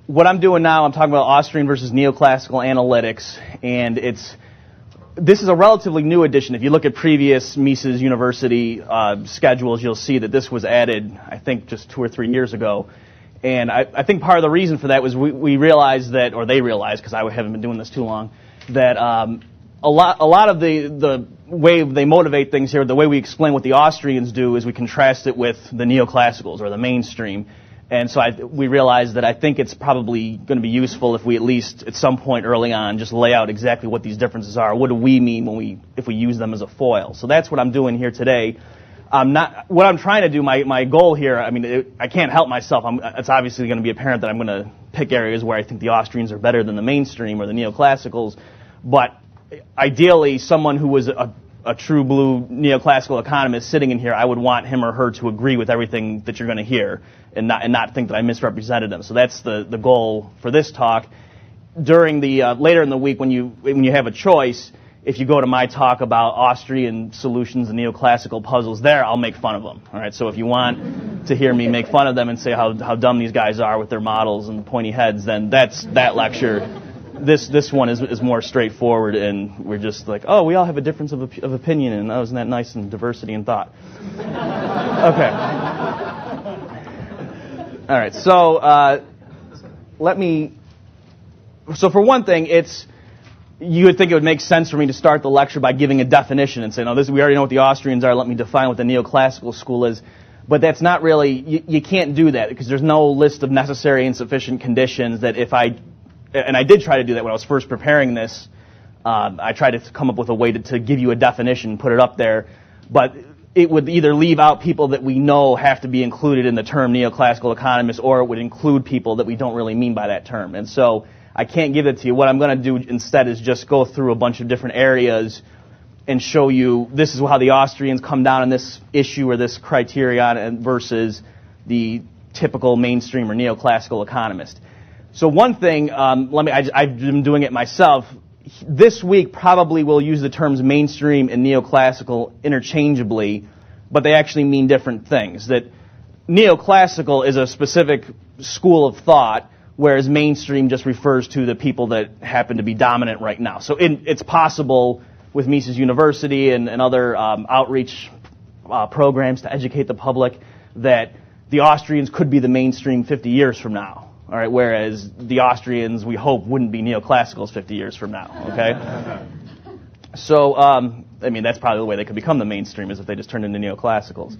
what I'm doing now, I'm talking about Austrian versus Neoclassical analytics, and this is a relatively new edition. If you look at previous Mises University schedules, you'll see that this was added, I think, just 2 or 3 years ago. And I think part of the reason for that was we realized that, or they realized, because I haven't been doing this too long, that a lot of the way they motivate things here, the way we explain what the Austrians do, is we contrast it with the neoclassicals or the mainstream. And so we realized that I think it's probably going to be useful if we at least at some point early on just lay out exactly what these differences are. What do we mean if we use them as a foil? So that's what I'm doing here today. What I'm trying to do, my goal here, I can't help myself. It's obviously going to be apparent that I'm going to pick areas where I think the Austrians are better than the mainstream or the neoclassicals. But ideally, someone who was a true blue neoclassical economist sitting in here, I would want him or her to agree with everything that you're going to hear and not think that I misrepresented them. So that's the goal for this talk. During the later in the week, when you have a choice, if you go to my talk about Austrian solutions and neoclassical puzzles, there I'll make fun of them. All right. So if you want to hear me make fun of them and say how dumb these guys are with their models and pointy heads, then that's that lecture. This one is more straightforward, and we're just like, oh, we all have a difference of opinion, and oh, isn't that nice, and diversity in thought. Okay. All right. So So for one thing, you would think it would make sense for me to start the lecture by giving a definition and say, no, we already know what the Austrians are. Let me define what the neoclassical school is. But that's not really. You can't do that because there's no list of necessary and sufficient conditions that and I did try to do that when I was first preparing this. I tried to come up with a way to give you a definition, put it up there, but it would either leave out people that we know have to be included in the term neoclassical economist, or it would include people that we don't really mean by that term. And so I can't give it to you. What I'm going to do instead is just go through a bunch of different areas and show you this is how the Austrians come down on this issue or this criterion versus the typical mainstream or neoclassical economist. So one thing, I've been doing it myself. This week probably we'll use the terms mainstream and neoclassical interchangeably, but they actually mean different things. That neoclassical is a specific school of thought, whereas mainstream just refers to the people that happen to be dominant right now. So it's possible with Mises University and other outreach programs to educate the public that the Austrians could be the mainstream 50 years from now. All right, whereas the Austrians, we hope, wouldn't be neoclassicals 50 years from now, okay? So, that's probably the way they could become the mainstream, is if they just turned into neoclassicals.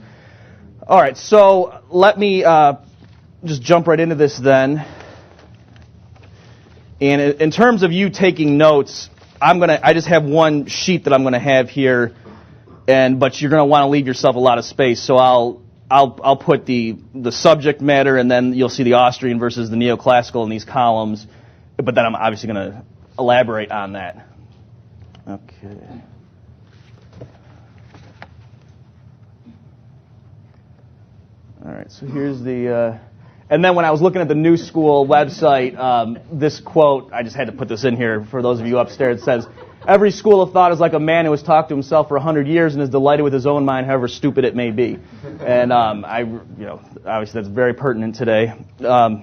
All right, so let me just jump right into this then. And in terms of you taking notes, I just have one sheet that I'm going to have here, but you're going to want to leave yourself a lot of space, so I'll put the subject matter, and then you'll see the Austrian versus the neoclassical in these columns, but then I'm obviously going to elaborate on that. Okay. All right, so here's and then when I was looking at the New School website, this quote, I just had to put this in here for those of you upstairs. It says, "Every school of thought is like a man who has talked to himself for 100 years and is delighted with his own mind, however stupid it may be." And obviously that's very pertinent today. But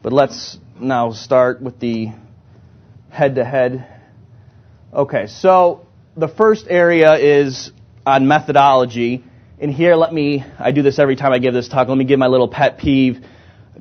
let's now start with the head-to-head. Okay, so the first area is on methodology. And here, I do this every time I give this talk. Let me give my little pet peeve.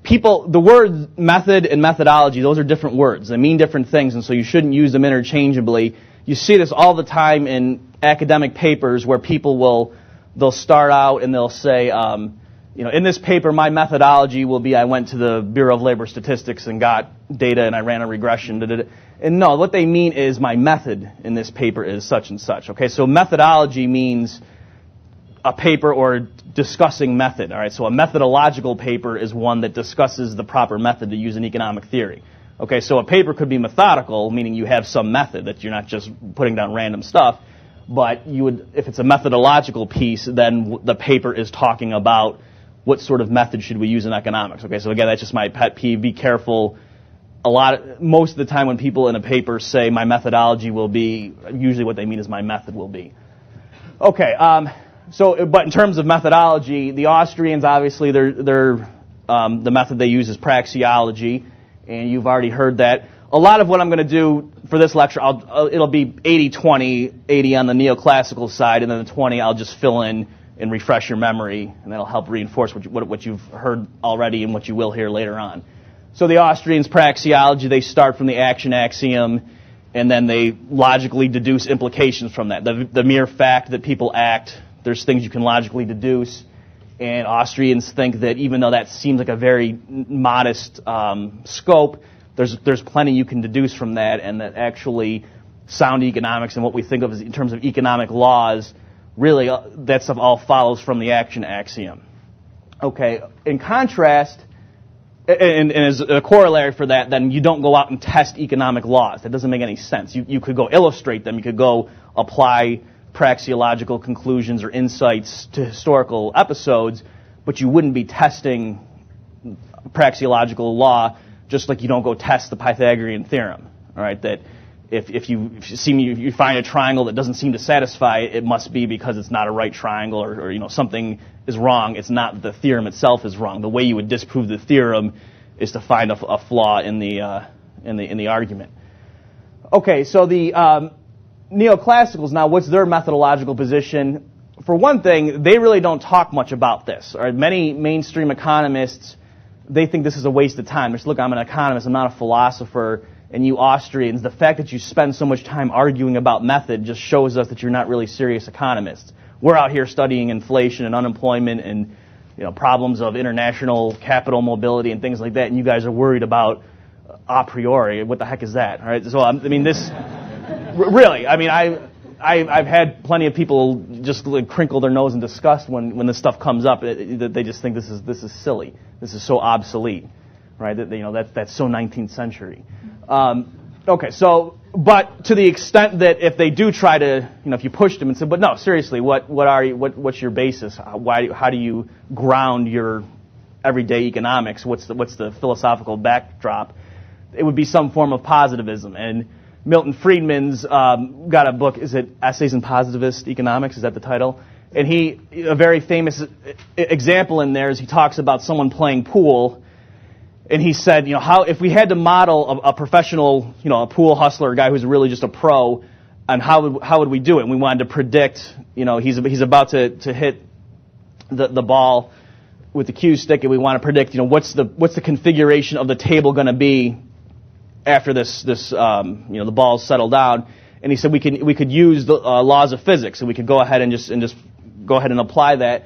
The word method and methodology, those are different words. They mean different things, and so you shouldn't use them interchangeably. You see this all the time in academic papers where they'll start out and they'll say, in this paper, my methodology will be I went to the Bureau of Labor Statistics and got data and I ran a regression. And no, what they mean is my method in this paper is such and such. Okay, so methodology means a paper or discussing method. All right, so a methodological paper is one that discusses the proper method to use in economic theory. Okay, so a paper could be methodical, meaning you have some method, that you're not just putting down random stuff. But if it's a methodological piece, then the paper is talking about what sort of method should we use in economics. Okay, so again, that's just my pet peeve. Be careful. Most of the time when people in a paper say my methodology will be, usually what they mean is my method will be. Okay, but in terms of methodology, the Austrians, obviously, they're The method they use is praxeology, and you've already heard that. A lot of what I'm going to do for this lecture, it'll be 80-20, 80 on the neoclassical side, and then the 20 I'll just fill in and refresh your memory, and that'll help reinforce what you've heard already and what you will hear later on. So the Austrians' praxeology, they start from the action axiom, and then they logically deduce implications from that. The mere fact that people act, there's things you can logically deduce, and Austrians think that even though that seems like a very modest scope, there's plenty you can deduce from that, and that actually sound economics and what we think of as in terms of economic laws, really that stuff all follows from the action axiom. Okay, in contrast, and as a corollary for that, then you don't go out and test economic laws. That doesn't make any sense. You could go illustrate them. You could go apply praxeological conclusions or insights to historical episodes, but you wouldn't be testing praxeological law just like you don't go test the Pythagorean theorem. All right, that if you find a triangle that doesn't seem to satisfy it, it must be because it's not a right triangle, or something is wrong. It's not the theorem itself is wrong. The way you would disprove the theorem is to find a flaw in the argument. Okay, so the neoclassicals now, what's their methodological position? For one thing, they really don't talk much about this. Or many mainstream economists, they think this is a waste of time. Just look, I'm an economist, I'm not a philosopher. And you Austrians, the fact that you spend so much time arguing about method just shows us that you're not really serious economists. We're out here studying inflation and unemployment and problems of international capital mobility and things like that, and you guys are worried about a priori. What the heck is that? All right. So this really. I've had plenty of people just crinkle their nose in disgust when this stuff comes up. They just think this is silly. This is so obsolete, right? That's so 19th century. Okay, so, but to the extent that if they do try to, if you push them and say, but no, seriously, what's your basis? How do you ground your everyday economics? What's the philosophical backdrop? It would be some form of positivism. And Milton Friedman's got a book, is it Essays in Positivist Economics? Is that the title? And a very famous example in there is he talks about someone playing pool. And he said, if we had to model a professional, a pool hustler, a guy who's really just a pro, and how would we do it? And we wanted to predict, he's about to hit the ball with the cue stick, and we want to predict, what's the configuration of the table going to be after the ball's settled down. And he said we could use the laws of physics, and we could go ahead and just go ahead and apply that,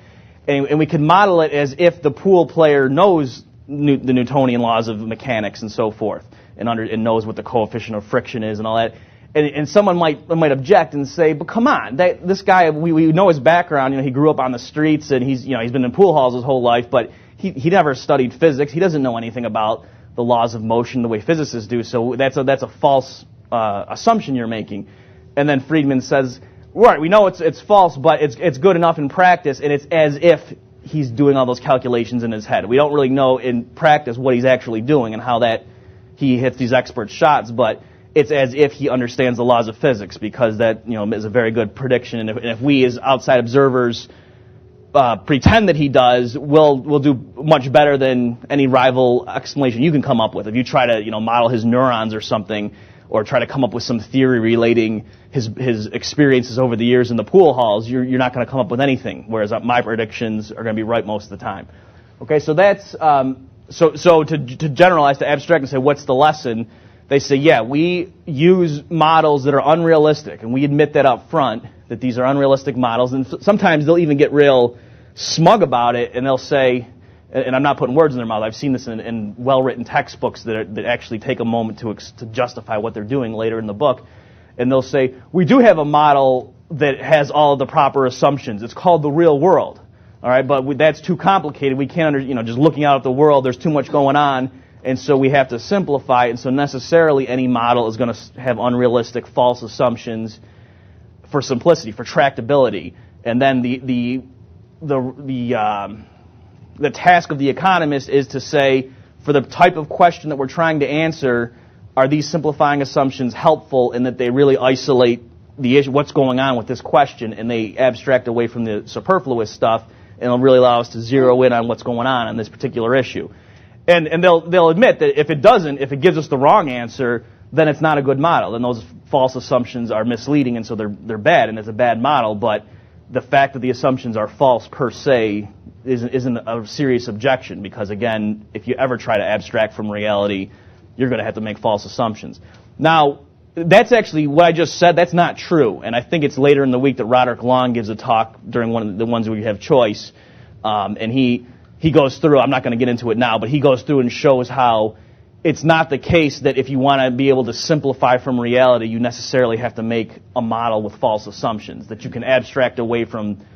and we could model it as if the pool player knows the Newtonian laws of mechanics and so forth, and knows what the coefficient of friction is and all that. And someone might object and say, but come on, this guy, we know his background. He grew up on the streets, and he's been in pool halls his whole life, but he never studied physics. He doesn't know anything about the laws of motion the way physicists do. So that's a false assumption you're making. And then Friedman says, right, we know it's false, but it's good enough in practice, and it's as if he's doing all those calculations in his head. We don't really know in practice what he's actually doing and how that he hits these expert shots, but it's as if he understands the laws of physics, because that is a very good prediction. And if we as outside observers pretend that he does, we'll do much better than any rival explanation you can come up with. If you try to model his neurons or something, or try to come up with some theory relating his experiences over the years in the pool halls, you're not going to come up with anything, whereas my predictions are going to be right most of the time. Okay, so that's so to generalize, to abstract and say what's the lesson, they say, yeah, we use models that are unrealistic, and we admit that up front, that these are unrealistic models, and sometimes they'll even get real smug about it, and they'll say, and I'm not putting words in their mouth, I've seen this in well-written textbooks that actually take a moment to justify what they're doing later in the book, and they'll say, we do have a model that has all of the proper assumptions. It's called the real world, all right, but that's too complicated. We can't, just looking out at the world, there's too much going on, and so we have to simplify it, and so necessarily any model is going to have unrealistic, false assumptions for simplicity, for tractability, and then the task of the economist is to say, for the type of question that we're trying to answer, are these simplifying assumptions helpful in that they really isolate the issue, what's going on with this question, and they abstract away from the superfluous stuff, and it'll really allow us to zero in on what's going on this particular issue. And they'll admit that if it gives us the wrong answer, then it's not a good model. Then those false assumptions are misleading, and so they're bad, and it's a bad model. But the fact that the assumptions are false per se isn't a serious objection, because again, if you ever try to abstract from reality, you're going to have to make false assumptions. Now, that's actually what I just said. That's not true, and I think it's later in the week that Roderick Long gives a talk during one of the ones where you have choice, and he goes through. I'm not going to get into it now, but he goes through and shows how it's not the case that if you want to be able to simplify from reality, you necessarily have to make a model with false assumptions, that you can abstract away from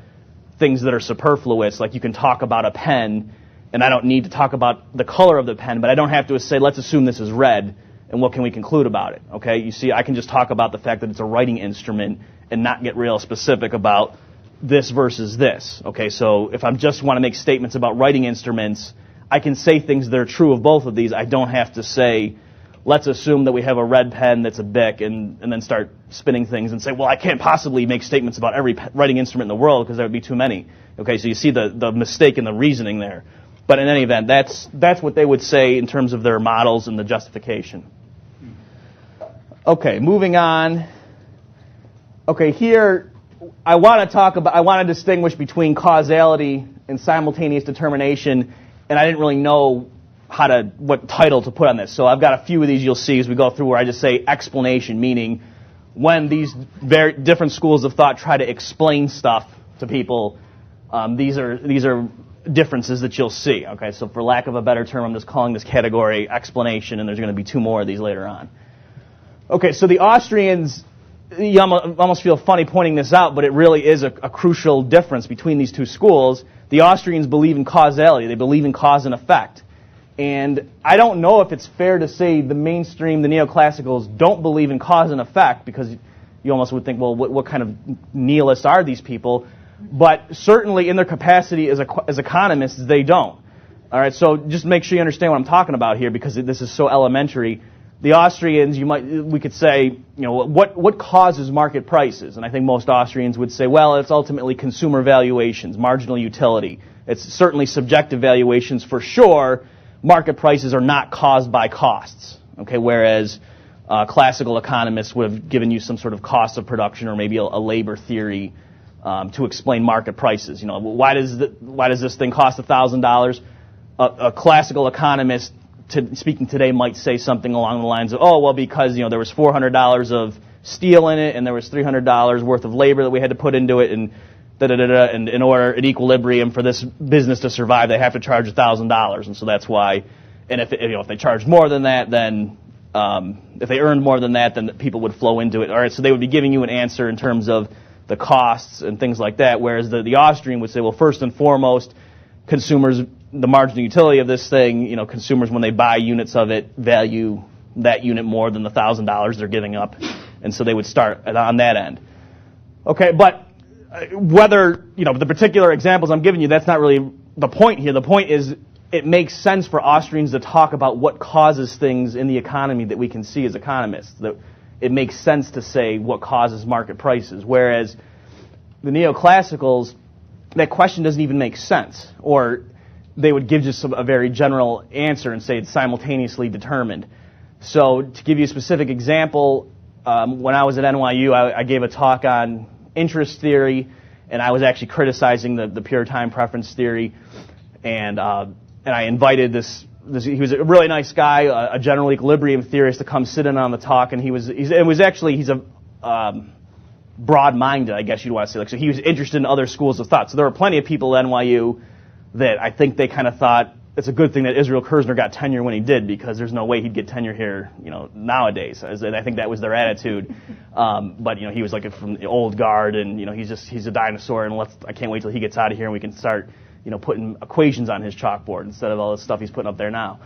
things that are superfluous, like you can talk about a pen, and I don't need to talk about the color of the pen, but I don't have to say, let's assume this is red, and what can we conclude about it, okay? You see, I can just talk about the fact that it's a writing instrument and not get real specific about this versus this, okay? So if I just want to make statements about writing instruments, I can say things that are true of both of these. I don't have to say, let's assume that we have a red pen that's a Bic, and then start spinning things and say, well, I can't possibly make statements about every writing instrument in the world because there would be too many. Okay, so you see the mistake in the reasoning there. But in any event, that's what they would say in terms of their models and the justification. Okay, moving on. Okay, here I want to distinguish between causality and simultaneous determination. And I didn't really know what title to put on this. So I've got a few of these you'll see as we go through where I just say explanation, meaning when these very different schools of thought try to explain stuff to people, these are differences that you'll see. Okay, so for lack of a better term, I'm just calling this category explanation, and there's going to be two more of these later on. Okay, so the Austrians, you almost feel funny pointing this out, but it really is a crucial difference between these two schools. The Austrians believe in causality. They believe in cause and effect. And I don't know if it's fair to say the mainstream, the neoclassicals, don't believe in cause and effect, because you almost would think, well, what kind of nihilists are these people? But certainly in their capacity as economists, they don't. All right, so just make sure you understand what I'm talking about here, because this is so elementary. The Austrians, we could say, what causes market prices? And I think most Austrians would say, well, it's ultimately consumer valuations, marginal utility. It's certainly subjective valuations for sure. Market prices are not caused by costs. Okay, whereas classical economists would have given you some sort of cost of production or maybe a labor theory to explain market prices. Why does this thing cost $1,000? A classical economist, speaking today, might say something along the lines of, oh, well, because there was $400 of steel in it, and there was $300 worth of labor that we had to put into it, and and in order at equilibrium for this business to survive, they have to charge $1,000, and so that's why. And if they charged more than that, then if they earned more than that, then people would flow into it. All right, so they would be giving you an answer in terms of the costs and things like that, whereas the Austrian would say, well, first and foremost, consumers, the marginal utility of this thing, consumers, when they buy units of it, value that unit more than the $1,000 they're giving up, and so they would start on that end. Okay, but whether, the particular examples I'm giving you, that's not really the point here. The point is it makes sense for Austrians to talk about what causes things in the economy that we can see as economists. That it makes sense to say what causes market prices, whereas the neoclassicals, that question doesn't even make sense, or they would give just a very general answer and say it's simultaneously determined. So to give you a specific example, when I was at NYU, I gave a talk on interest theory, and I was actually criticizing the pure time preference theory, and I invited this. He was a really nice guy, a general equilibrium theorist, to come sit in on the talk, and he's a broad-minded, I guess you'd want to say. So he was interested in other schools of thought. So there were plenty of people at NYU that I think they kind of thought it's a good thing that Israel Kirzner got tenure when he did, because there's no way he'd get tenure here, nowadays. And I think that was their attitude. But he was like from the old guard, and he's a dinosaur, and I can't wait till he gets out of here and we can start putting equations on his chalkboard instead of all the stuff he's putting up there now.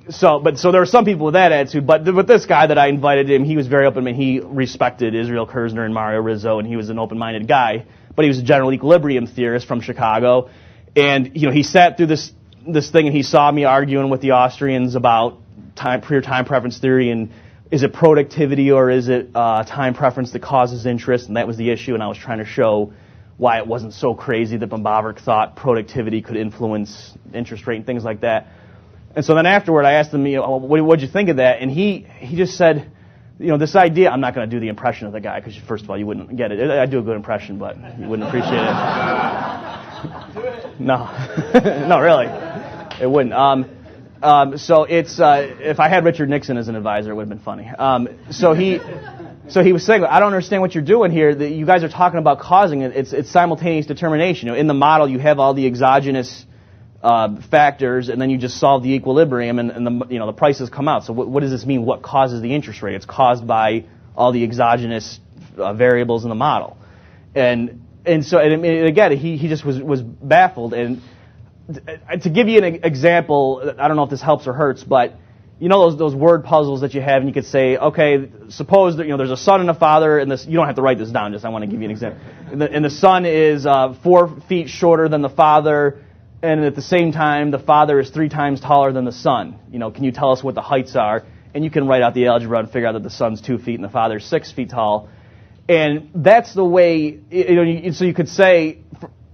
So there were some people with that attitude, but with this guy that I invited him, he was very open. I mean, he respected Israel Kirzner and Mario Rizzo, and he was an open-minded guy, but he was a general equilibrium theorist from Chicago. And, he sat through this thing, and he saw me arguing with the Austrians about pure time preference theory, and is it productivity or is it time preference that causes interest, and that was the issue, and I was trying to show why it wasn't so crazy that boehm-bawerk thought productivity could influence interest rate and things like that. And so then afterward, I asked him, what'd you think of that? And he just said, this idea, I'm not going to do the impression of the guy, because first of all, you wouldn't get it. I do a good impression, but you wouldn't appreciate it. No. No, really. It wouldn't. So it's, if I had Richard Nixon as an advisor, it would have been funny. So he was saying, I don't understand what you're doing here. You guys are talking about causing it. It's simultaneous determination. In the model, you have all the exogenous factors, and then you just solve the equilibrium, and the prices come out. So what does this mean? What causes the interest rate? It's caused by all the exogenous variables in the model. And so again, he just was baffled. And to give you an example, I don't know if this helps or hurts, but those word puzzles that you have, and you could say, okay, suppose that there's a son and a father, and you don't have to write this down. Just I want to give you an example. And the son is 4 feet shorter than the father, and at the same time, the father is 3 times taller than the son. Can you tell us what the heights are? And you can write out the algebra and figure out that the son's 2 feet and the father's 6 feet tall. And that's the way. So you could say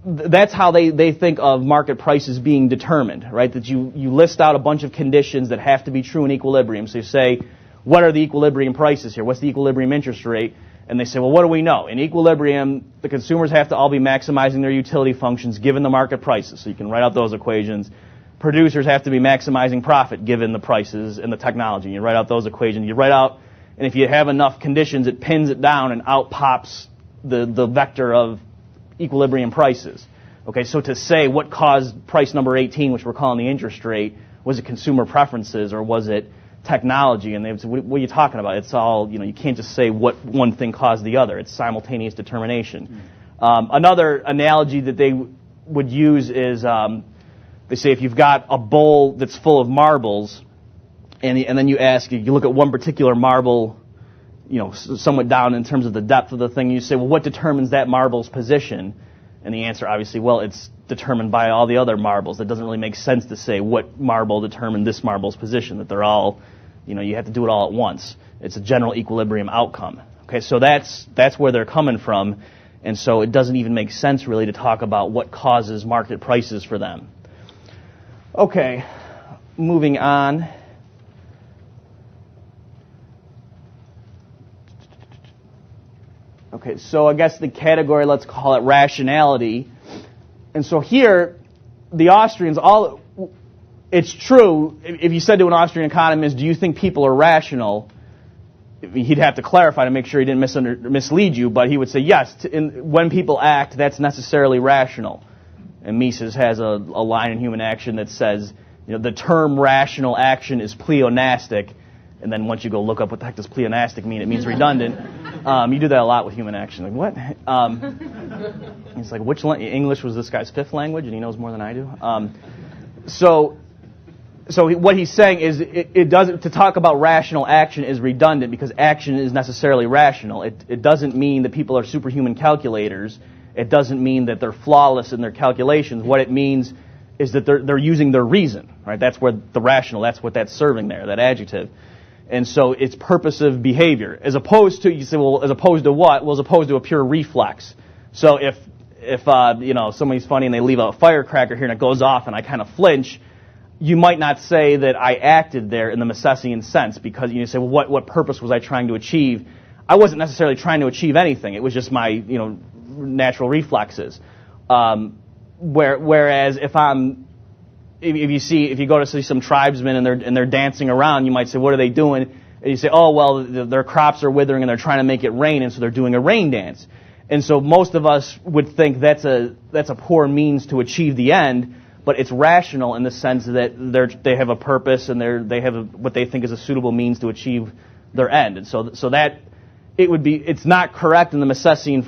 that's how they think of market prices being determined, right? That you list out a bunch of conditions that have to be true in equilibrium. So you say, what are the equilibrium prices here? What's the equilibrium interest rate? And they say, well, what do we know? In equilibrium, the consumers have to all be maximizing their utility functions given the market prices. So you can write out those equations. Producers have to be maximizing profit given the prices and the technology. You write out those equations. You write out, and if you have enough conditions, it pins it down and out pops the vector of equilibrium prices. Okay, so to say what caused price number 18, which we're calling the interest rate, was it consumer preferences or was it technology? And they would say, what are you talking about? It's all, you can't just say what one thing caused the other. It's simultaneous determination. Another analogy that they would use is, they say if you've got a bowl that's full of marbles, and then you look at one particular marble, somewhat down in terms of the depth of the thing, you say, well, what determines that marble's position? And the answer, obviously, well, it's determined by all the other marbles. It doesn't really make sense to say what marble determined this marble's position, that they're all, you have to do it all at once. It's a general equilibrium outcome. Okay, so that's where they're coming from, and so it doesn't even make sense, really, to talk about what causes market prices for them. Okay, moving on. Okay, so I guess the category, let's call it rationality. And so here, the Austrians, it's true, if you said to an Austrian economist, do you think people are rational? He'd have to clarify to make sure he didn't mislead you, but he would say, yes, when people act, that's necessarily rational. And Mises has a line in Human Action that says, the term rational action is pleonastic. And then once you go look up what the heck does pleonastic mean, it means redundant. You do that a lot with Human Action. Like, what? It's like, which English was this guy's 5th language? And he knows more than I do. So what he's saying is it doesn't, to talk about rational action is redundant because action is necessarily rational. It doesn't mean that people are superhuman calculators. It doesn't mean that they're flawless in their calculations. What it means is that they're using their reason, right? That's where the rational, that's what that's serving there, that adjective. And so it's purposive behavior. As opposed to, you say, well, as opposed to what? Well, as opposed to a pure reflex. So if somebody's funny and they leave a firecracker here and it goes off and I kind of flinch, you might not say that I acted there in the Misesian sense because you say, well, what purpose was I trying to achieve? I wasn't necessarily trying to achieve anything. It was just my, natural reflexes. Whereas if you go to see some tribesmen and they're dancing around, you might say, what are they doing? And you say, oh, well, their crops are withering and they're trying to make it rain, and so they're doing a rain dance. And so most of us would think that's a poor means to achieve the end, but it's rational in the sense that they have a purpose and they have what they think is a suitable means to achieve their end. And so that it's not correct in the Misesian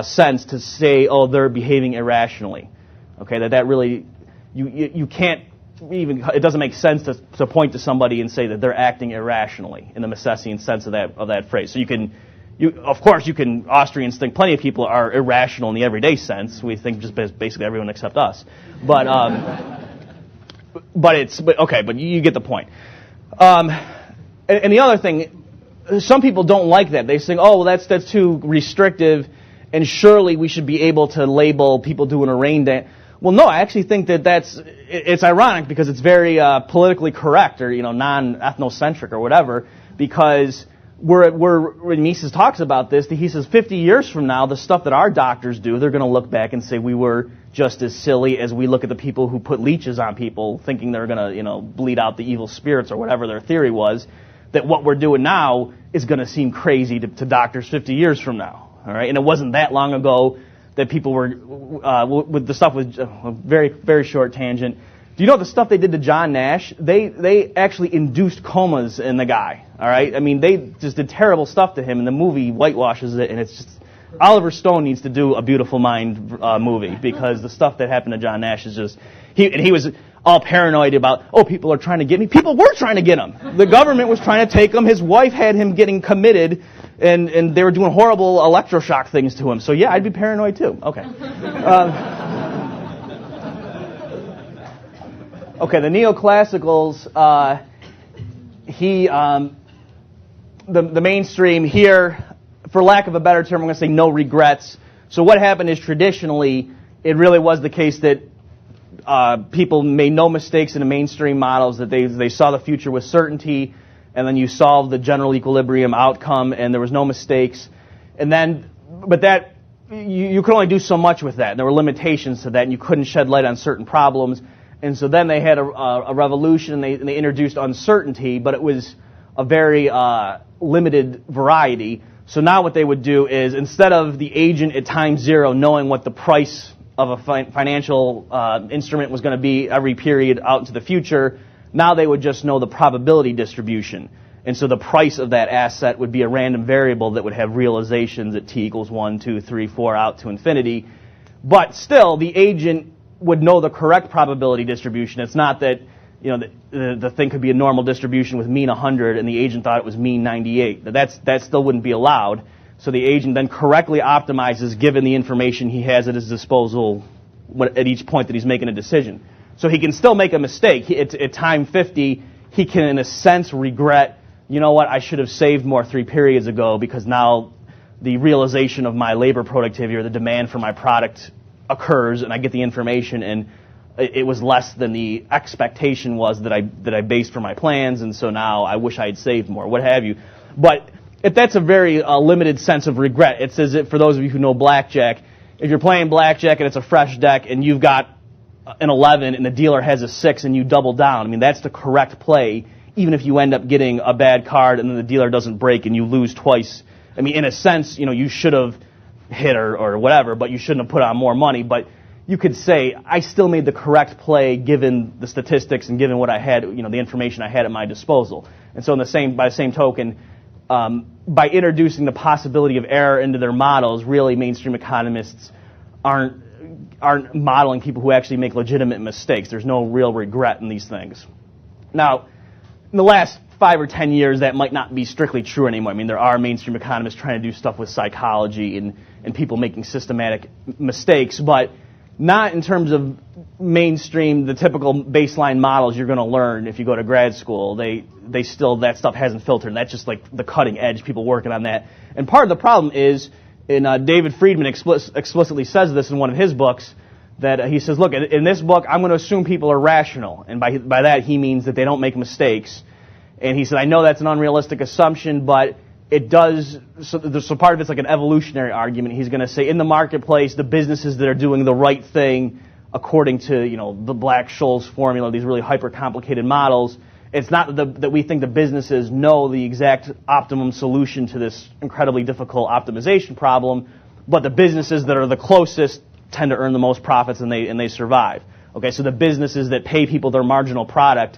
sense to say, oh, they're behaving irrationally. Okay, that really, you can't even, it doesn't make sense to point to somebody and say that they're acting irrationally in the Misesian sense of that phrase. So Austrians think plenty of people are irrational in the everyday sense. We think just basically everyone except us. But you get the point. And the other thing, some people don't like that. They think, oh, well, that's too restrictive. and surely we should be able to label people doing a rain dance. Well, no, I actually think that it's ironic because it's very politically correct or, non-ethnocentric or whatever, because when Mises talks about this, he says 50 years from now, the stuff that our doctors do, they're going to look back and say we were just as silly as we look at the people who put leeches on people thinking they're going to, bleed out the evil spirits or whatever their theory was, that what we're doing now is going to seem crazy to doctors 50 years from now. All right, and it wasn't that long ago that people were with the stuff with a very, very short tangent. Do you know the stuff they did to John Nash? They actually induced comas in the guy. All right, I mean they just did terrible stuff to him, and the movie whitewashes it, and it's just Oliver Stone needs to do a Beautiful Mind movie because the stuff that happened to John Nash is just he was all paranoid about, people are trying to get me. People were trying to get him. The government was trying to take him. His wife had him getting committed, and they were doing horrible electroshock things to him. So yeah, I'd be paranoid too. Okay. Okay, the Neoclassicals, the mainstream here, for lack of a better term, I'm going to say no regrets. So what happened is traditionally, it really was the case that people made no mistakes in the mainstream models, that they saw the future with certainty, and then you solved the general equilibrium outcome, and there was no mistakes. And then, but that, you could only do so much with that, and there were limitations to that, and you couldn't shed light on certain problems. And so then they had a revolution, and they introduced uncertainty, but it was a very limited variety. So now what they would do is, instead of the agent at time zero knowing what the price of a financial instrument was going to be every period out into the future, now they would just know the probability distribution. And so the price of that asset would be a random variable that would have realizations at t equals 1, 2, 3, 4 out to infinity. But still, the agent would know the correct probability distribution. It's not that the thing could be a normal distribution with mean 100 and the agent thought it was mean 98. That still wouldn't be allowed. So the agent then correctly optimizes given the information he has at his disposal at each point that he's making a decision. So he can still make a mistake. At time 50, he can in a sense regret, I should have saved more 3 periods ago because now the realization of my labor productivity or the demand for my product occurs and I get the information and it was less than the expectation was that I based for my plans, and so now I wish I had saved more, what have you. But that's a very limited sense of regret. It's as if, for those of you who know blackjack, if you're playing blackjack and it's a fresh deck and you've got an 11 and the dealer has a 6 and you double down, I mean, that's the correct play, even if you end up getting a bad card and then the dealer doesn't break and you lose twice. I mean, in a sense, you should have hit or whatever, but you shouldn't have put on more money. But you could say, I still made the correct play given the statistics and given what I had, the information I had at my disposal. And so by the same token, by introducing the possibility of error into their models, really mainstream economists aren't modeling people who actually make legitimate mistakes. There's no real regret in these things. Now, in the last 5 or 10 years, that might not be strictly true anymore. I mean, there are mainstream economists trying to do stuff with psychology and people making systematic mistakes, but not in terms of mainstream, the typical baseline models you're going to learn if you go to grad school. They still, that stuff hasn't filtered. And that's just like the cutting edge, people working on that. And part of the problem is, David Friedman explicitly says this in one of his books, that he says, look, in this book, I'm going to assume people are rational. And by that, he means that they don't make mistakes. And he said, I know that's an unrealistic assumption, but it does, so part of it's like an evolutionary argument. He's going to say, in the marketplace, the businesses that are doing the right thing according to, the Black-Scholes formula, these really hyper-complicated models, it's not that we think the businesses know the exact optimum solution to this incredibly difficult optimization problem, but the businesses that are the closest tend to earn the most profits and they survive. Okay, so the businesses that pay people their marginal product,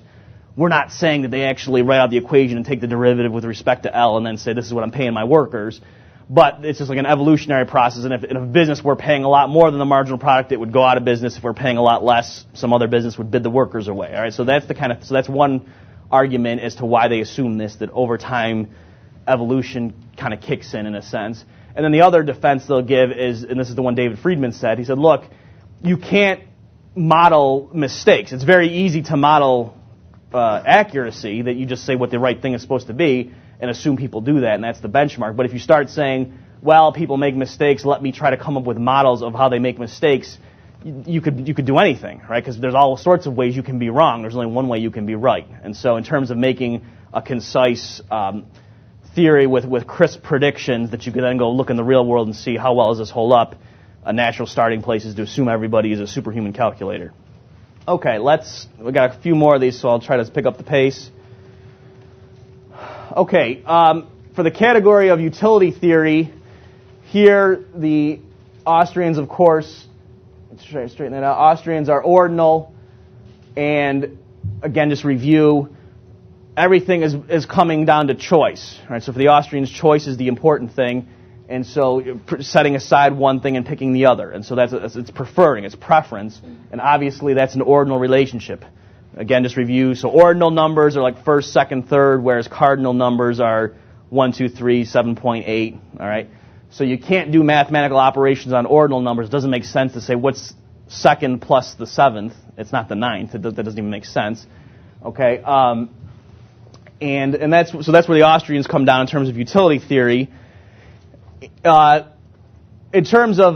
we're not saying that they actually write out the equation and take the derivative with respect to L and then say this is what I'm paying my workers. But it's just like an evolutionary process. And if in a business we're paying a lot more than the marginal product, it would go out of business. If we're paying a lot less, some other business would bid the workers away. All right. So that's one argument as to why they assume this, that over time evolution kind of kicks in a sense. And then the other defense they'll give is, and this is the one David Friedman said. He said, look, you can't model mistakes. It's very easy to model accuracy, that you just say what the right thing is supposed to be and assume people do that, and that's the benchmark. But if you start saying, well, people make mistakes, let me try to come up with models of how they make mistakes, you could do anything, right? Because there's all sorts of ways you can be wrong. There's only one way you can be right. And so in terms of making a concise theory with crisp predictions that you can then go look in the real world and see how well does this hold up, a natural starting place is to assume everybody is a superhuman calculator. Okay, we got a few more of these, so I'll try to pick up the pace. Okay, for the category of utility theory, here the Austrians, of course, let's try to straighten that out. Austrians are ordinal, and again, just review, everything is coming down to choice. Right? So for the Austrians, choice is the important thing, and so setting aside one thing and picking the other. And so it's preferring, it's preference, and obviously that's an ordinal relationship. Again, just review. So ordinal numbers are like first, second, third, whereas cardinal numbers are 1, 2, 3, 7.8. All right. So you can't do mathematical operations on ordinal numbers. It doesn't make sense to say what's second plus the seventh. It's not the ninth. That doesn't even make sense. Okay. And that's where the Austrians come down in terms of utility theory. In terms of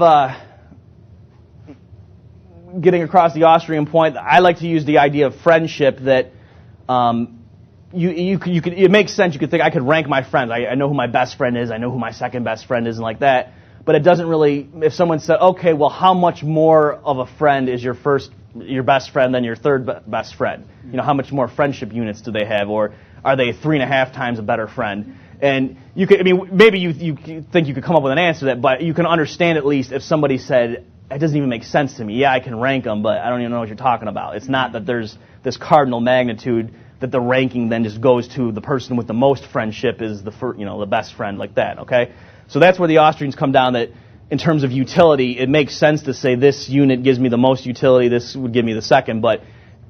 getting across the Austrian point, I like to use the idea of friendship that you could, it makes sense. You could think I could rank my friends. I know who my best friend is. I know who my second best friend is, and like that. But it doesn't really. If someone said, okay, well, how much more of a friend is your best friend than your third best friend? You know, how much more friendship units do they have, or are they 3.5 times a better friend? And you could, I mean, maybe you think you could come up with an answer to that, but you can understand at least if somebody said, it doesn't even make sense to me. Yeah, I can rank them, but I don't even know what you're talking about. It's not that there's this cardinal magnitude that the ranking then just goes to the person with the most friendship is the best friend, like that. Okay, so that's where the Austrians come down. That in terms of utility, it makes sense to say this unit gives me the most utility, this would give me the second, but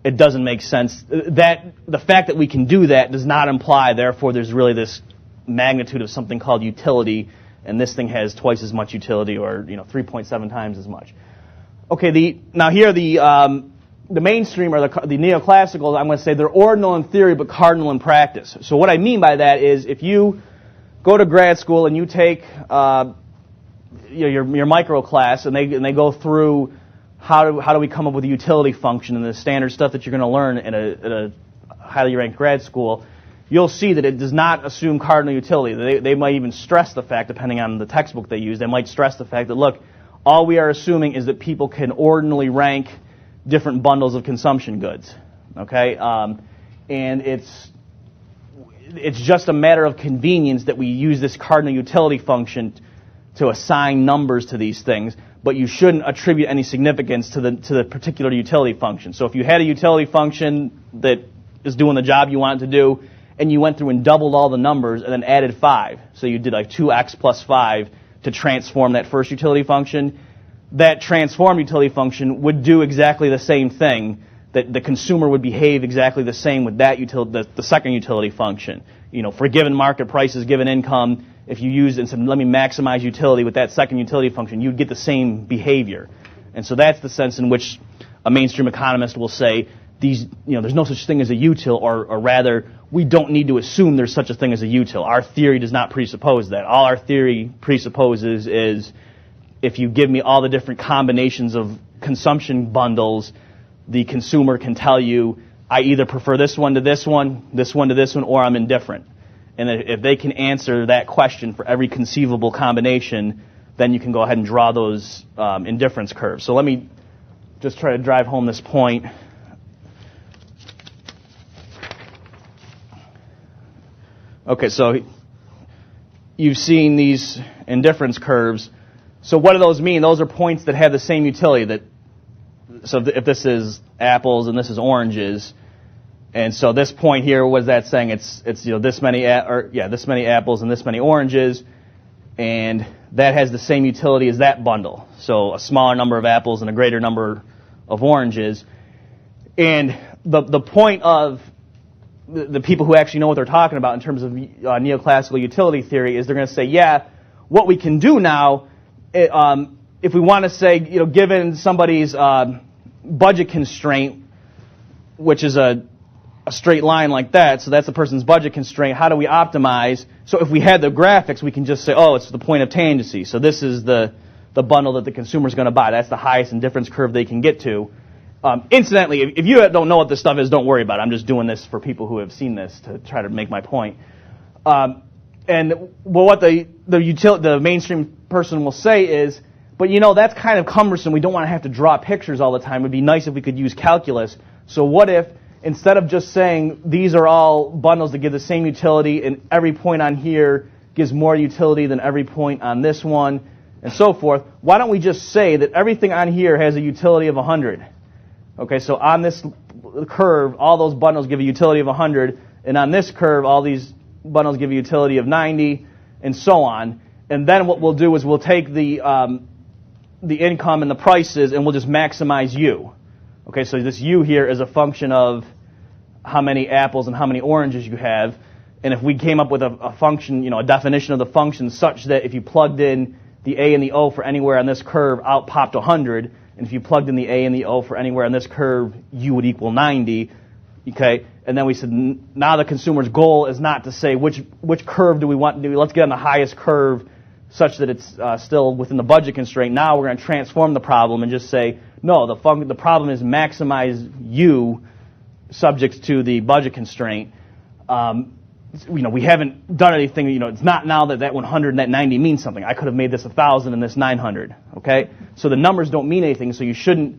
it doesn't make sense. That the fact that we can do that does not imply, therefore, there's really this magnitude of something called utility, and this thing has twice as much utility, or 3.7 times as much. Okay, now here the mainstream, or the neoclassicals, I'm going to say they're ordinal in theory but cardinal in practice. So what I mean by that is if you go to grad school and you take your micro class and they go through how do we come up with a utility function and the standard stuff that you're going to learn at a highly ranked grad school, you'll see that it does not assume cardinal utility. They might even stress the fact, depending on the textbook they use, they might stress the fact that, look, all we are assuming is that people can ordinally rank different bundles of consumption goods. Okay? And it's just a matter of convenience that we use this cardinal utility function to assign numbers to these things, but you shouldn't attribute any significance to the particular utility function. So if you had a utility function that is doing the job you want it to do, and you went through and doubled all the numbers and then added 5, so you did like 2x plus 5 to transform that first utility function, that transformed utility function would do exactly the same thing, that the consumer would behave exactly the same with that the second utility function. For given market prices, given income, if you used and said, let me maximize utility with that second utility function, you'd get the same behavior. And so that's the sense in which a mainstream economist will say, there's no such thing as a util, or rather, we don't need to assume there's such a thing as a util. Our theory does not presuppose that. All our theory presupposes is if you give me all the different combinations of consumption bundles, the consumer can tell you, I either prefer this one to this one to this one, or I'm indifferent. And if they can answer that question for every conceivable combination, then you can go ahead and draw those indifference curves. So let me just try to drive home this point. Okay, so you've seen these indifference curves. So what do those mean? Those are points that have the same utility. So if this is apples and this is oranges, and so this point here, what is that saying? It's this many apples and this many oranges, and that has the same utility as that bundle. So a smaller number of apples and a greater number of oranges. And the point of the people who actually know what they're talking about in terms of neoclassical utility theory is they're going to say, yeah, what we can do now, if we want to say, given somebody's budget constraint, which is a straight line like that, so that's the person's budget constraint. How do we optimize? So if we had the graphics, we can just say, oh, it's the point of tangency. So this is the bundle that the consumer's going to buy. That's the highest indifference curve they can get to. Incidentally, if you don't know what this stuff is, don't worry about it. I'm just doing this for people who have seen this to try to make my point. What the mainstream person will say is, but that's kind of cumbersome. We don't want to have to draw pictures all the time. It would be nice if we could use calculus. So what if, instead of just saying these are all bundles that give the same utility and every point on here gives more utility than every point on this one and so forth, why don't we just say that everything on here has a utility of 100? Okay, so on this curve, all those bundles give a utility of 100, and on this curve, all these bundles give a utility of 90, and so on. And then what we'll do is we'll take the income and the prices, and we'll just maximize U. Okay, so this U here is a function of how many apples and how many oranges you have. And if we came up with a function, a definition of the function such that if you plugged in the A and the O for anywhere on this curve, out popped 100. And if you plugged in the A and the O for anywhere on this curve, U would equal 90. Okay, and then we said now the consumer's goal is not to say which curve do we want to do. Let's get on the highest curve such that it's still within the budget constraint. Now we're going to transform the problem and just say no. The problem is maximize U subject to the budget constraint. We haven't done anything. It's not now that 100 and that 90 means something. I could have made this 1,000 and this 900. Okay, so the numbers don't mean anything. So you shouldn't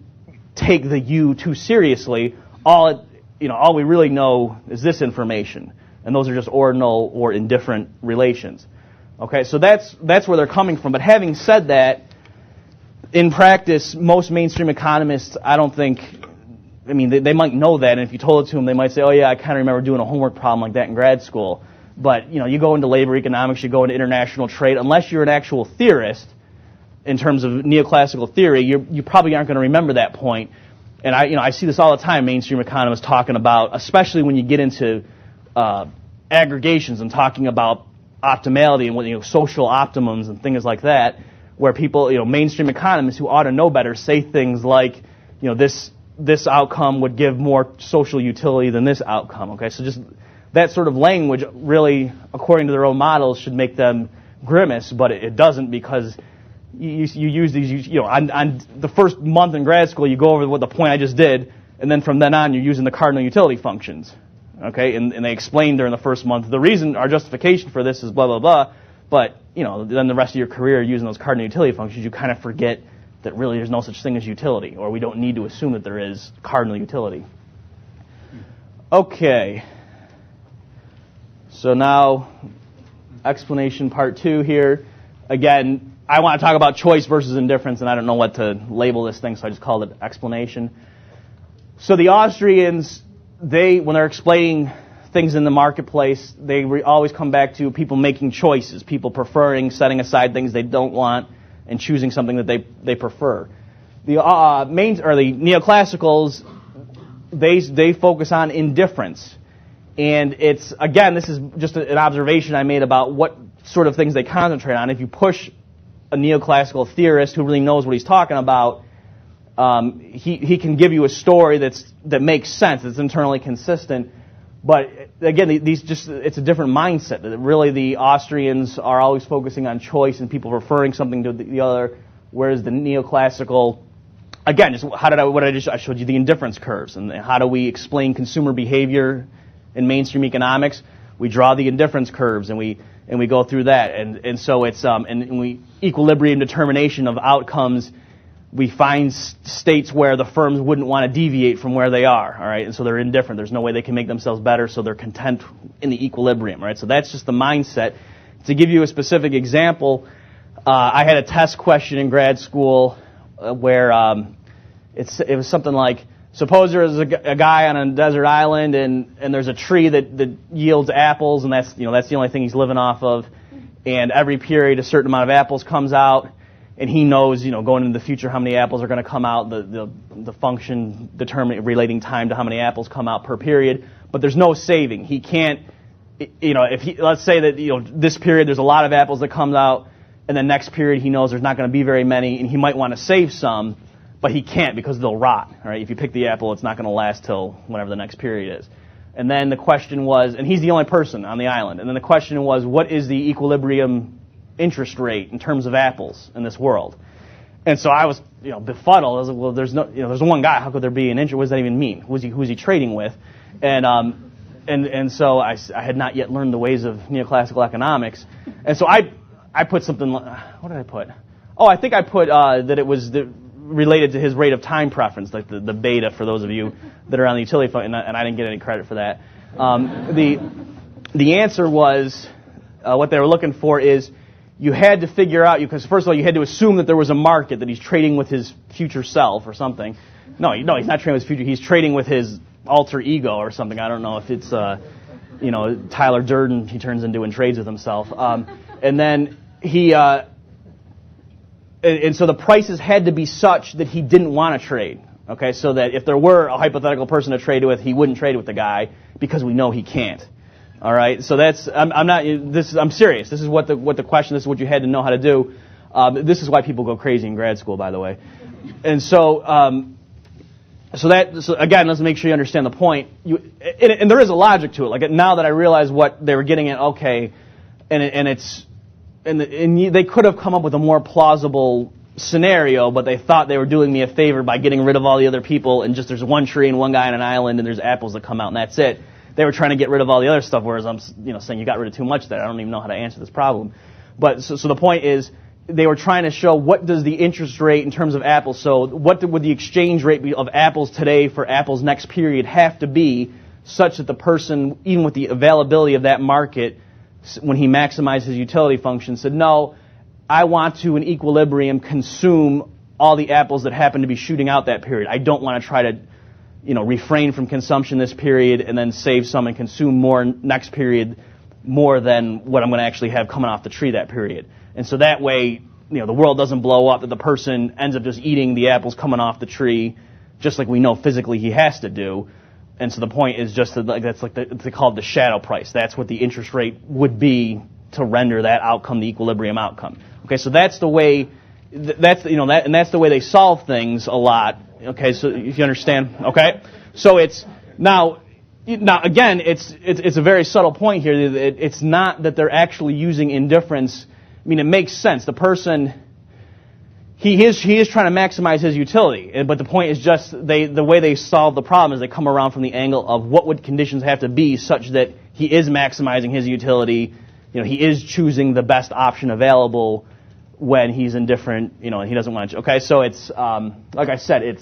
take the U too seriously. All we really know is this information, and those are just ordinal or indifferent relations. Okay, so that's where they're coming from. But having said that, in practice, most mainstream economists, I don't think. They might know that, and if you told it to them, they might say, oh yeah, I kind of remember doing a homework problem like that in grad school. But, you go into labor economics, you go into international trade, unless you're an actual theorist, in terms of neoclassical theory, you probably aren't going to remember that point. And I see this all the time, mainstream economists talking about, especially when you get into aggregations and talking about optimality and social optimums and things like that, where people, mainstream economists who ought to know better say things like, this outcome would give more social utility than this outcome. Okay, so just that sort of language really, according to their own models, should make them grimace, but it doesn't, because you use these, on the first month in grad school, you go over what the point I just did, and then from then on, you're using the cardinal utility functions. Okay, and they explain during the first month the reason, our justification for this is blah blah blah, but then the rest of your career using those cardinal utility functions, you kind of forget that really there's no such thing as utility, or we don't need to assume that there is cardinal utility. Okay. So now, explanation part 2 here. Again, I want to talk about choice versus indifference, and I don't know what to label this thing, so I just called it explanation. So the Austrians, when they're explaining things in the marketplace, they always come back to people making choices, people preferring, setting aside things they don't want, and choosing something that they prefer. The neoclassicals, they focus on indifference. And it's, again, this is just an observation I made about what sort of things they concentrate on. If you push a neoclassical theorist who really knows what he's talking about, he can give you a story that makes sense, it's internally consistent. But again, it's a different mindset. Really, the Austrians are always focusing on choice and people preferring something to the other, whereas the neoclassical, again, I showed you the indifference curves, and how do we explain consumer behavior in mainstream economics? We draw the indifference curves, and we go through that, and so it's and we equilibrium determination of outcomes. We find states where the firms wouldn't want to deviate from where they are, all right? And so they're indifferent. There's no way they can make themselves better, so they're content in the equilibrium, right? So that's just the mindset. To give you a specific example, I had a test question in grad school where it was something like, suppose there's a guy on a desert island and there's a tree that yields apples, and that's the only thing he's living off of, and every period a certain amount of apples comes out. And he knows, going into the future how many apples are going to come out, the function relating time to how many apples come out per period. But there's no saving. He can't, let's say that, this period there's a lot of apples that comes out, and the next period he knows there's not going to be very many, and he might want to save some, but he can't because they'll rot. All right, if you pick the apple, it's not going to last till whenever the next period is. And then the question was, and he's the only person on the island, and then the question was, what is the equilibrium interest rate in terms of apples in this world? And so I was, befuddled. I was like, well, there's one guy. How could there be an interest? What does that even mean? Who's he trading with? And so I had not yet learned the ways of neoclassical economics. And so I put something, what did I put? Oh, I think I put that it was related to his rate of time preference, like the beta for those of you that are on the utility fund, and I didn't get any credit for that. The answer was, what they were looking for is, you had to figure out, because first of all, you had to assume that there was a market, that he's trading with his future self or something. No, he's not trading with his future. He's trading with his alter ego or something. I don't know if it's, Tyler Durden he turns into and trades with himself. And then and so the prices had to be such that he didn't want to trade. Okay, so that if there were a hypothetical person to trade with, he wouldn't trade with the guy because we know he can't. All right, so I'm serious. This is what the question. This is what you had to know how to do. This is why people go crazy in grad school, by the way. And so again, let's make sure you understand the point. And there is a logic to it. Like now that I realize what they were getting at, okay, and they could have come up with a more plausible scenario, but they thought they were doing me a favor by getting rid of all the other people and just there's one tree and one guy on an island and there's apples that come out and that's it. They were trying to get rid of all the other stuff, whereas I'm saying you got rid of too much there. I don't even know how to answer this problem. But so the point is, they were trying to show what does the interest rate in terms of apples, so what would the exchange rate be of apples today for apples next period have to be such that the person, even with the availability of that market, when he maximized his utility function, said, no, I want to, in equilibrium, consume all the apples that happen to be shooting out that period. I don't want to try to refrain from consumption this period and then save some and consume more next period, more than what I'm going to actually have coming off the tree that period. And so that way, the world doesn't blow up, that the person ends up just eating the apples coming off the tree, just like we know physically he has to do. And so the point is just that they call it the shadow price. That's what the interest rate would be to render that outcome the equilibrium outcome. Okay, so that's the way, that's the way they solve things a lot. Okay, so if you understand, okay, so it's now again, it's a very subtle point here. It's not that they're actually using indifference. I mean, it makes sense. The person, he is trying to maximize his utility, but the point is just the way they solve the problem is they come around from the angle of what would conditions have to be such that he is maximizing his utility. He is choosing the best option available when he's indifferent, and he doesn't want to. Okay, so it's like I said,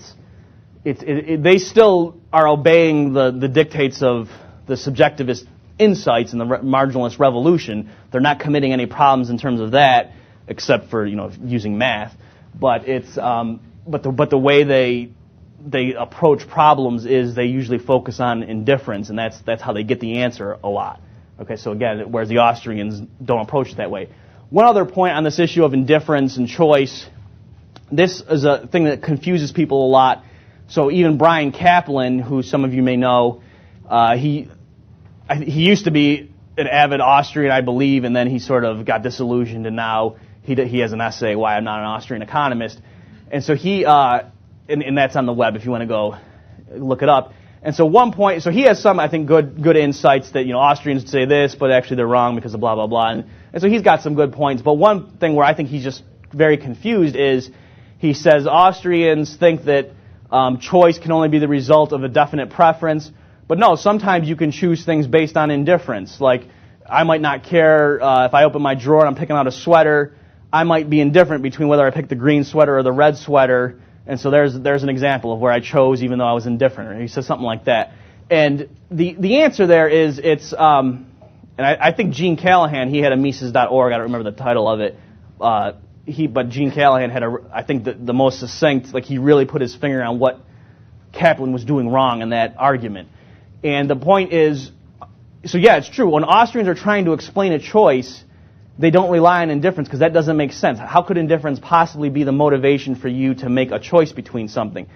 they still are obeying the dictates of the subjectivist insights and the marginalist revolution. They're not committing any problems in terms of that, except for using math. But it's but the way they approach problems is they usually focus on indifference, and that's how they get the answer a lot. Okay, so again, whereas the Austrians don't approach it that way. One other point on this issue of indifference and choice, this is a thing that confuses people a lot. So even Brian Kaplan, who some of you may know, he used to be an avid Austrian, I believe, and then he sort of got disillusioned, and now he has an essay, Why I'm Not an Austrian Economist. And so and that's on the web if you want to go look it up. And so so he has some, I think, good insights that, Austrians say this, but actually they're wrong because of blah, blah, blah. And so he's got some good points. But one thing where I think he's just very confused is he says Austrians think that choice can only be the result of a definite preference. But no, sometimes you can choose things based on indifference. Like, I might not care if I open my drawer and I'm picking out a sweater. I might be indifferent between whether I pick the green sweater or the red sweater. And so there's an example of where I chose even though I was indifferent. Or he says something like that. And the answer there is and I think Gene Callahan, he had a Mises.org, I don't remember the title of it. But Gene Callahan had I think the most succinct, like he really put his finger on what Kaplan was doing wrong in that argument. And the point is, so yeah, it's true. When Austrians are trying to explain a choice, they don't rely on indifference because that doesn't make sense. How could indifference possibly be the motivation for you to make a choice between something?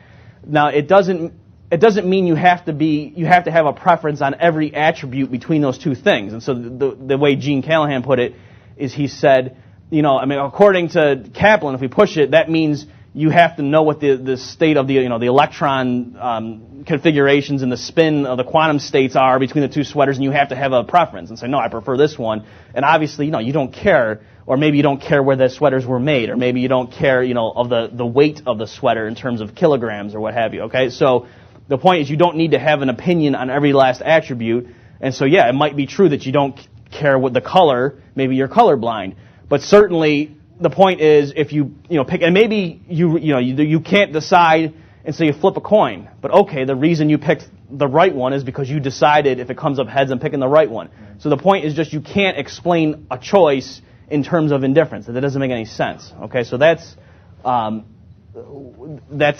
Now, it doesn't mean you have to have a preference on every attribute between those two things. And so the way Gene Callahan put it is he said, according to Kaplan, if we push it, that means you have to know what the state of the electron configurations and the spin of the quantum states are between the two sweaters, and you have to have a preference and say, no, I prefer this one. And obviously, you don't care, or maybe you don't care where the sweaters were made, or maybe you don't care, of the weight of the sweater in terms of kilograms or what have you. Okay, so the point is you don't need to have an opinion on every last attribute. And so, yeah, it might be true that you don't care what the color, maybe you're colorblind, but certainly the point is, if you pick, and maybe you can't decide, and so you flip a coin. But okay, the reason you picked the right one is because you decided if it comes up heads, I'm picking the right one. So the point is just you can't explain a choice in terms of indifference. That doesn't make any sense. Okay, so that's to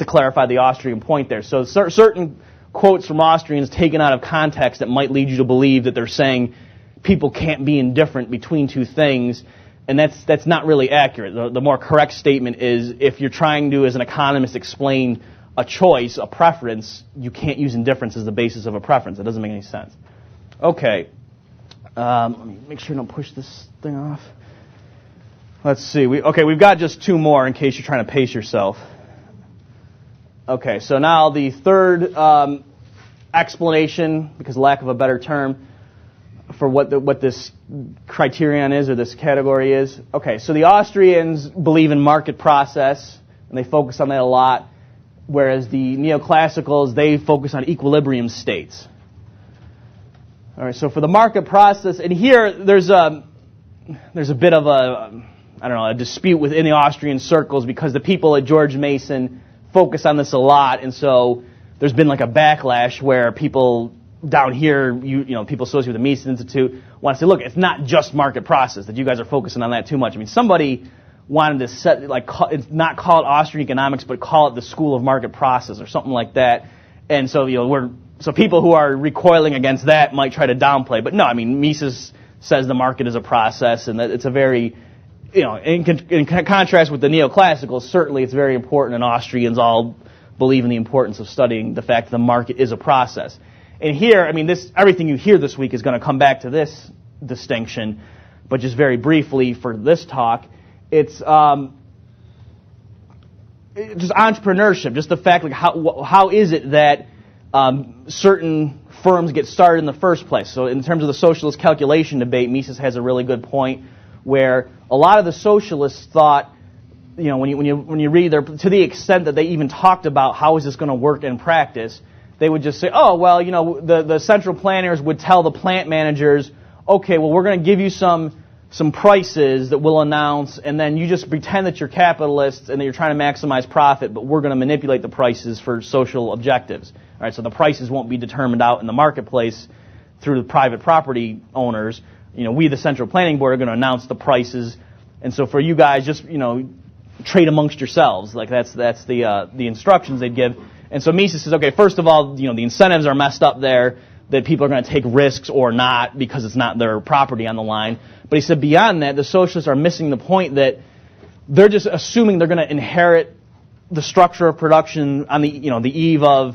clarify the Austrian point there. So certain quotes from Austrians taken out of context that might lead you to believe that they're saying people can't be indifferent between two things. And that's not really accurate. The more correct statement is, if you're trying to, as an economist, explain a choice, a preference, you can't use indifference as the basis of a preference. It doesn't make any sense. Okay. Let me make sure I don't push this thing off. Let's see. We've got just two more in case you're trying to pace yourself. Okay, so now the third explanation, because of lack of a better term, for what this criterion is, or this category is. Okay, so the Austrians believe in market process, and they focus on that a lot, whereas the Neoclassicals, they focus on equilibrium states. All right, so for the market process, and here there's a bit of a dispute within the Austrian circles, because the people at George Mason focus on this a lot, and so there's been like a backlash where people down here, people associated with the Mises Institute want to say, look, it's not just market process, that you guys are focusing on that too much. I mean, somebody wanted to set, it's not call it Austrian economics, but call it the school of market process or something like that. And so, so people who are recoiling against that might try to downplay. But no, I mean, Mises says the market is a process, and that it's a very, in contrast with the Neoclassicals, certainly it's very important, and Austrians all believe in the importance of studying the fact that the market is a process. And here, I mean, everything you hear this week is going to come back to this distinction, but just very briefly for this talk, it's just entrepreneurship, just the fact, like, how is it that certain firms get started in the first place? So in terms of the socialist calculation debate, Mises has a really good point where a lot of the socialists thought, when you read there, to the extent that they even talked about how is this going to work in practice, they would just say, oh, well, the central planners would tell the plant managers, okay, well, we're going to give you some prices that we'll announce, and then you just pretend that you're capitalists and that you're trying to maximize profit, but we're going to manipulate the prices for social objectives. All right, so the prices won't be determined out in the marketplace through the private property owners. We, the central planning board, are going to announce the prices, and so for you guys, just trade amongst yourselves. Like that's the instructions they'd give. And so Mises says, okay, first of all, the incentives are messed up there, that people are going to take risks or not because it's not their property on the line. But he said beyond that, the socialists are missing the point that they're just assuming they're going to inherit the structure of production on the eve of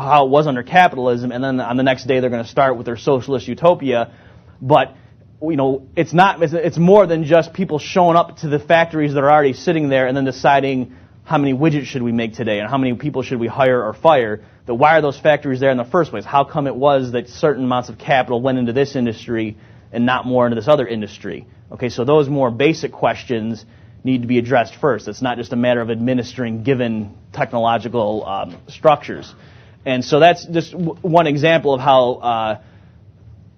how it was under capitalism, and then on the next day they're going to start with their socialist utopia. But it's not. It's more than just people showing up to the factories that are already sitting there and then deciding how many widgets should we make today and how many people should we hire or fire. That why are those factories there in the first place? How come it was that certain amounts of capital went into this industry and not more into this other industry? Okay, so those more basic questions need to be addressed first. It's not just a matter of administering given technological structures. And so that's just one example of how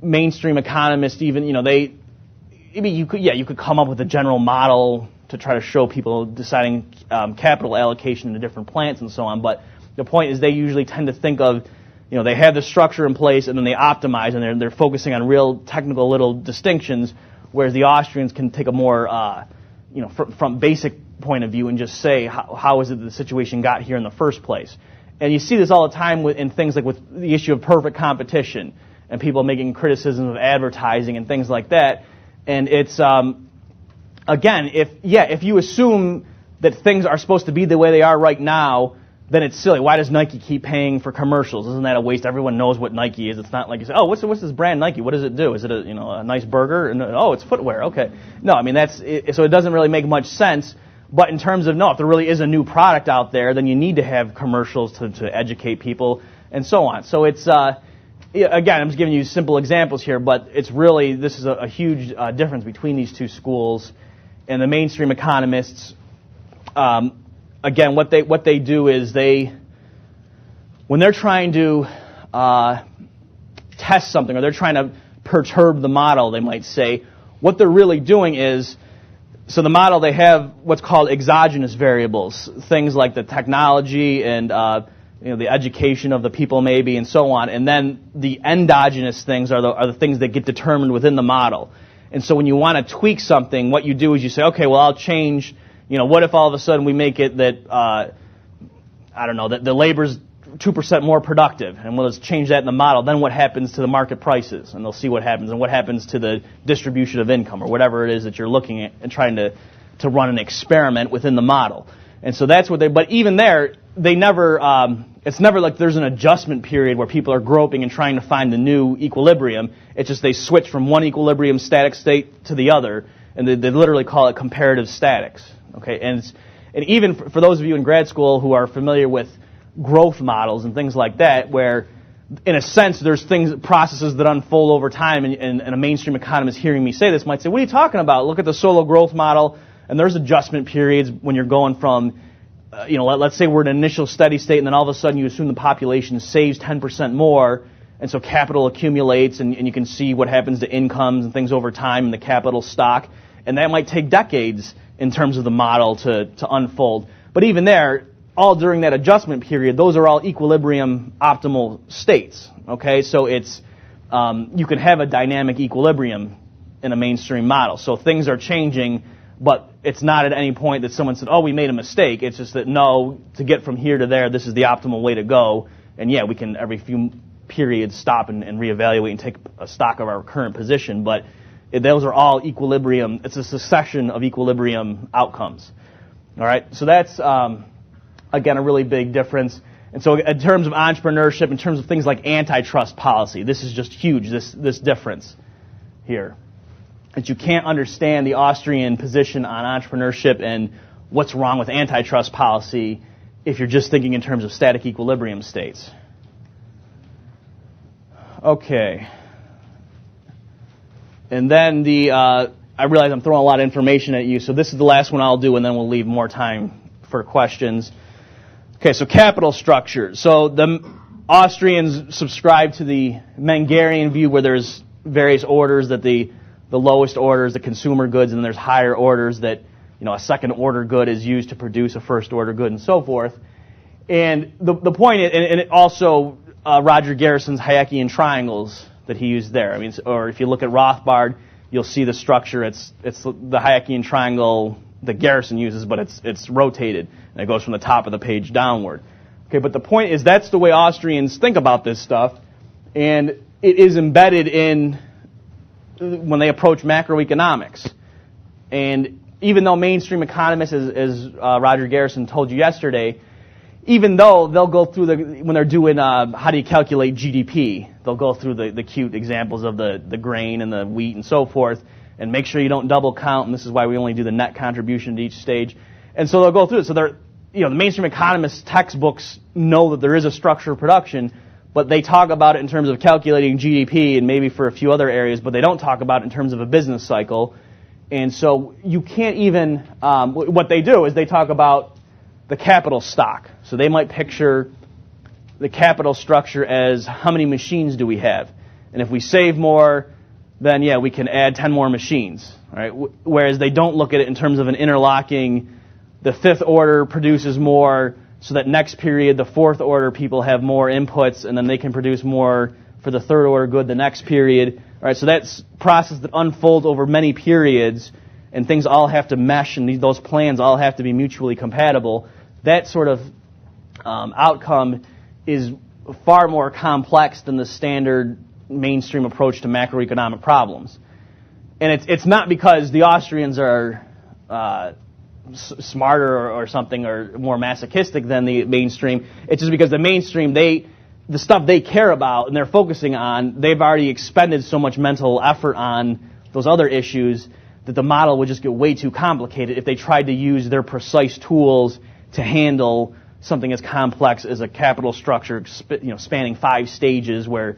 mainstream economists, even, you could come up with a general model to try to show people deciding capital allocation into different plants and so on. But the point is they usually tend to think of, they have the structure in place and then they optimize, and they're focusing on real technical little distinctions, whereas the Austrians can take a more, from basic point of view and just say, how is it that the situation got here in the first place? And you see this all the time in things like with the issue of perfect competition and people making criticisms of advertising and things like that. And it's, again, if you assume that things are supposed to be the way they are right now, then it's silly. Why does Nike keep paying for commercials? Isn't that a waste? Everyone knows what Nike is. It's not like you say, oh, what's this brand Nike? What does it do? Is it a nice burger? And, oh, it's footwear. Okay. No, I mean, so it doesn't really make much sense. But in terms of, no, if there really is a new product out there, then you need to have commercials to educate people and so on. So it's, again, I'm just giving you simple examples here, but it's really, this is a huge difference between these two schools. And the mainstream economists, again, what they do is when they're trying to test something, or they're trying to perturb the model, they might say, what they're really doing is, so the model, they have what's called exogenous variables, things like the technology and the education of the people maybe and so on, and then the endogenous things are the things that get determined within the model. And so when you want to tweak something, what you do is you say, okay, well, I'll change, what if all of a sudden we make it that, I don't know, that the labor's 2% more productive, and we'll just change that in the model. Then what happens to the market prices? And they'll see what happens, and what happens to the distribution of income, or whatever it is that you're looking at and trying to run an experiment within the model. And so that's what but even there, they never, it's never like there's an adjustment period where people are groping and trying to find the new equilibrium. It's just they switch from one equilibrium static state to the other, and they literally call it comparative statics. Okay, and even for those of you in grad school who are familiar with growth models and things like that, where in a sense there's processes that unfold over time, and a mainstream economist hearing me say this might say, what are you talking about? Look at the solo growth model, and there's adjustment periods when you're going from, let's say we're in an initial steady state, and then all of a sudden you assume the population saves 10% more, and so capital accumulates, and you can see what happens to incomes and things over time in the capital stock, and that might take decades in terms of the model to unfold. But even there, all during that adjustment period, those are all equilibrium optimal states. Okay, so it's you can have a dynamic equilibrium in a mainstream model. So things are changing, but it's not at any point that someone said, "Oh, we made a mistake." It's just that no, to get from here to there, this is the optimal way to go. And yeah, we can every few periods stop and reevaluate and take a stock of our current position. But those are all equilibrium. It's a succession of equilibrium outcomes. All right, so that's again, a really big difference. And so in terms of entrepreneurship, in terms of things like antitrust policy, this is just huge, this difference here. That you can't understand the Austrian position on entrepreneurship and what's wrong with antitrust policy if you're just thinking in terms of static equilibrium states. Okay. And then I realize I'm throwing a lot of information at you, so this is the last one I'll do, and then we'll leave more time for questions. Okay, so capital structure. So the Austrians subscribe to the Mengerian view, where there's various orders, that the lowest order is the consumer goods, and then there's higher orders that, a second order good is used to produce a first order good, and so forth. And the point is, and it also Roger Garrison's Hayekian triangles that he used there. I mean, or if you look at Rothbard, you'll see the structure. It's the Hayekian triangle that Garrison uses, but it's rotated, and it goes from the top of the page downward. Okay, but the point is that's the way Austrians think about this stuff, and it is embedded in when they approach macroeconomics. And even though mainstream economists, as Roger Garrison told you yesterday, even though they'll go through when they're doing how do you calculate GDP, they'll go through the cute examples of the grain and the wheat and so forth, and make sure you don't double count, and this is why we only do the net contribution to each stage. And so they'll go through it. So the mainstream economists' textbooks know that there is a structure of production, but they talk about it in terms of calculating GDP and maybe for a few other areas, but they don't talk about it in terms of a business cycle. And so you can't even, what they do is they talk about the capital stock. So they might picture the capital structure as how many machines do we have? And if we save more, then yeah, we can add 10 more machines. Right? Whereas they don't look at it in terms of an interlocking, the fifth order produces more, so that next period, the fourth order people have more inputs, and then they can produce more for the third order good the next period. All right, so that's a process that unfolds over many periods, and things all have to mesh, and those plans all have to be mutually compatible. That sort of outcome is far more complex than the standard mainstream approach to macroeconomic problems. And it's not because the Austrians are smarter or something, or more masochistic than the mainstream. It's just because the mainstream, the stuff they care about and they're focusing on, they've already expended so much mental effort on those other issues that the model would just get way too complicated if they tried to use their precise tools to handle something as complex as a capital structure, spanning 5 stages, where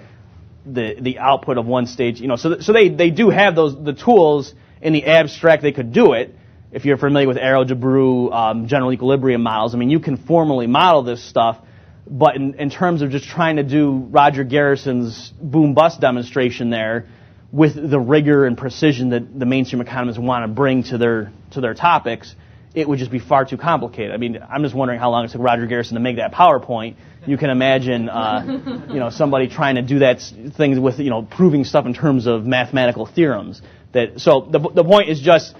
the output of one stage, so they do have the tools in the abstract. They could do it. If you're familiar with Arrow-Debreu general equilibrium models, I mean, you can formally model this stuff, but in terms of just trying to do Roger Garrison's boom-bust demonstration there with the rigor and precision that the mainstream economists want to bring to their topics, it would just be far too complicated. I mean, I'm just wondering how long it took Roger Garrison to make that PowerPoint. You can imagine, somebody trying to do that things with, proving stuff in terms of mathematical theorems. So the point is just,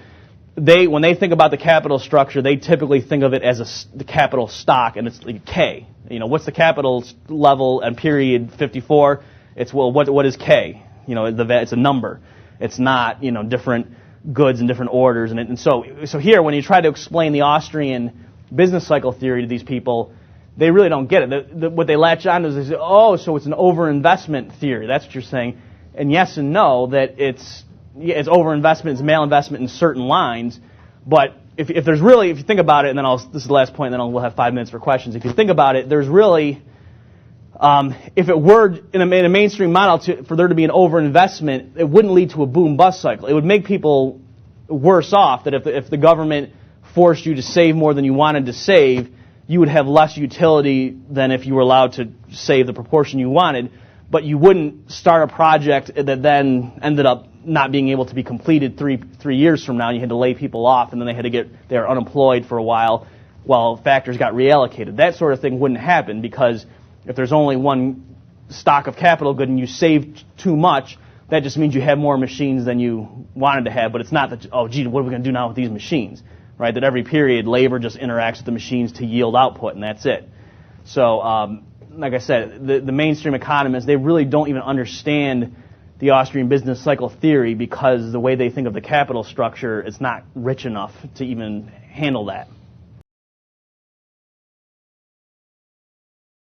when they think about the capital structure, they typically think of it as the capital stock, and it's like K. What's the capital level and period 54? It's, well, what is K? It's a number. It's not, different goods in different orders. And so here, when you try to explain the Austrian business cycle theory to these people, they really don't get it. What they latch on to is they say, oh, so it's an overinvestment theory. That's what you're saying. And yes and no, that it's overinvestment, it's malinvestment in certain lines. But if you think about it, and then this is the last point, and then we'll have 5 minutes for questions. If you think about it, there's really, if it were in a mainstream model for there to be an overinvestment, it wouldn't lead to a boom-bust cycle. It would make people worse off, that if the government forced you to save more than you wanted to save, you would have less utility than if you were allowed to save the proportion you wanted. But you wouldn't start a project that then ended up not being able to be completed three years from now, and you had to lay people off, and then they were unemployed for a while factors got reallocated. That sort of thing wouldn't happen, because if there's only one stock of capital good and you save too much, that just means you have more machines than you wanted to have. But it's not that, oh, gee, what are we going to do now with these machines? Right? That every period, labor just interacts with the machines to yield output, and that's it. So, like I said, the mainstream economists, they really don't even understand the Austrian business cycle theory, because the way they think of the capital structure, it's not rich enough to even handle that.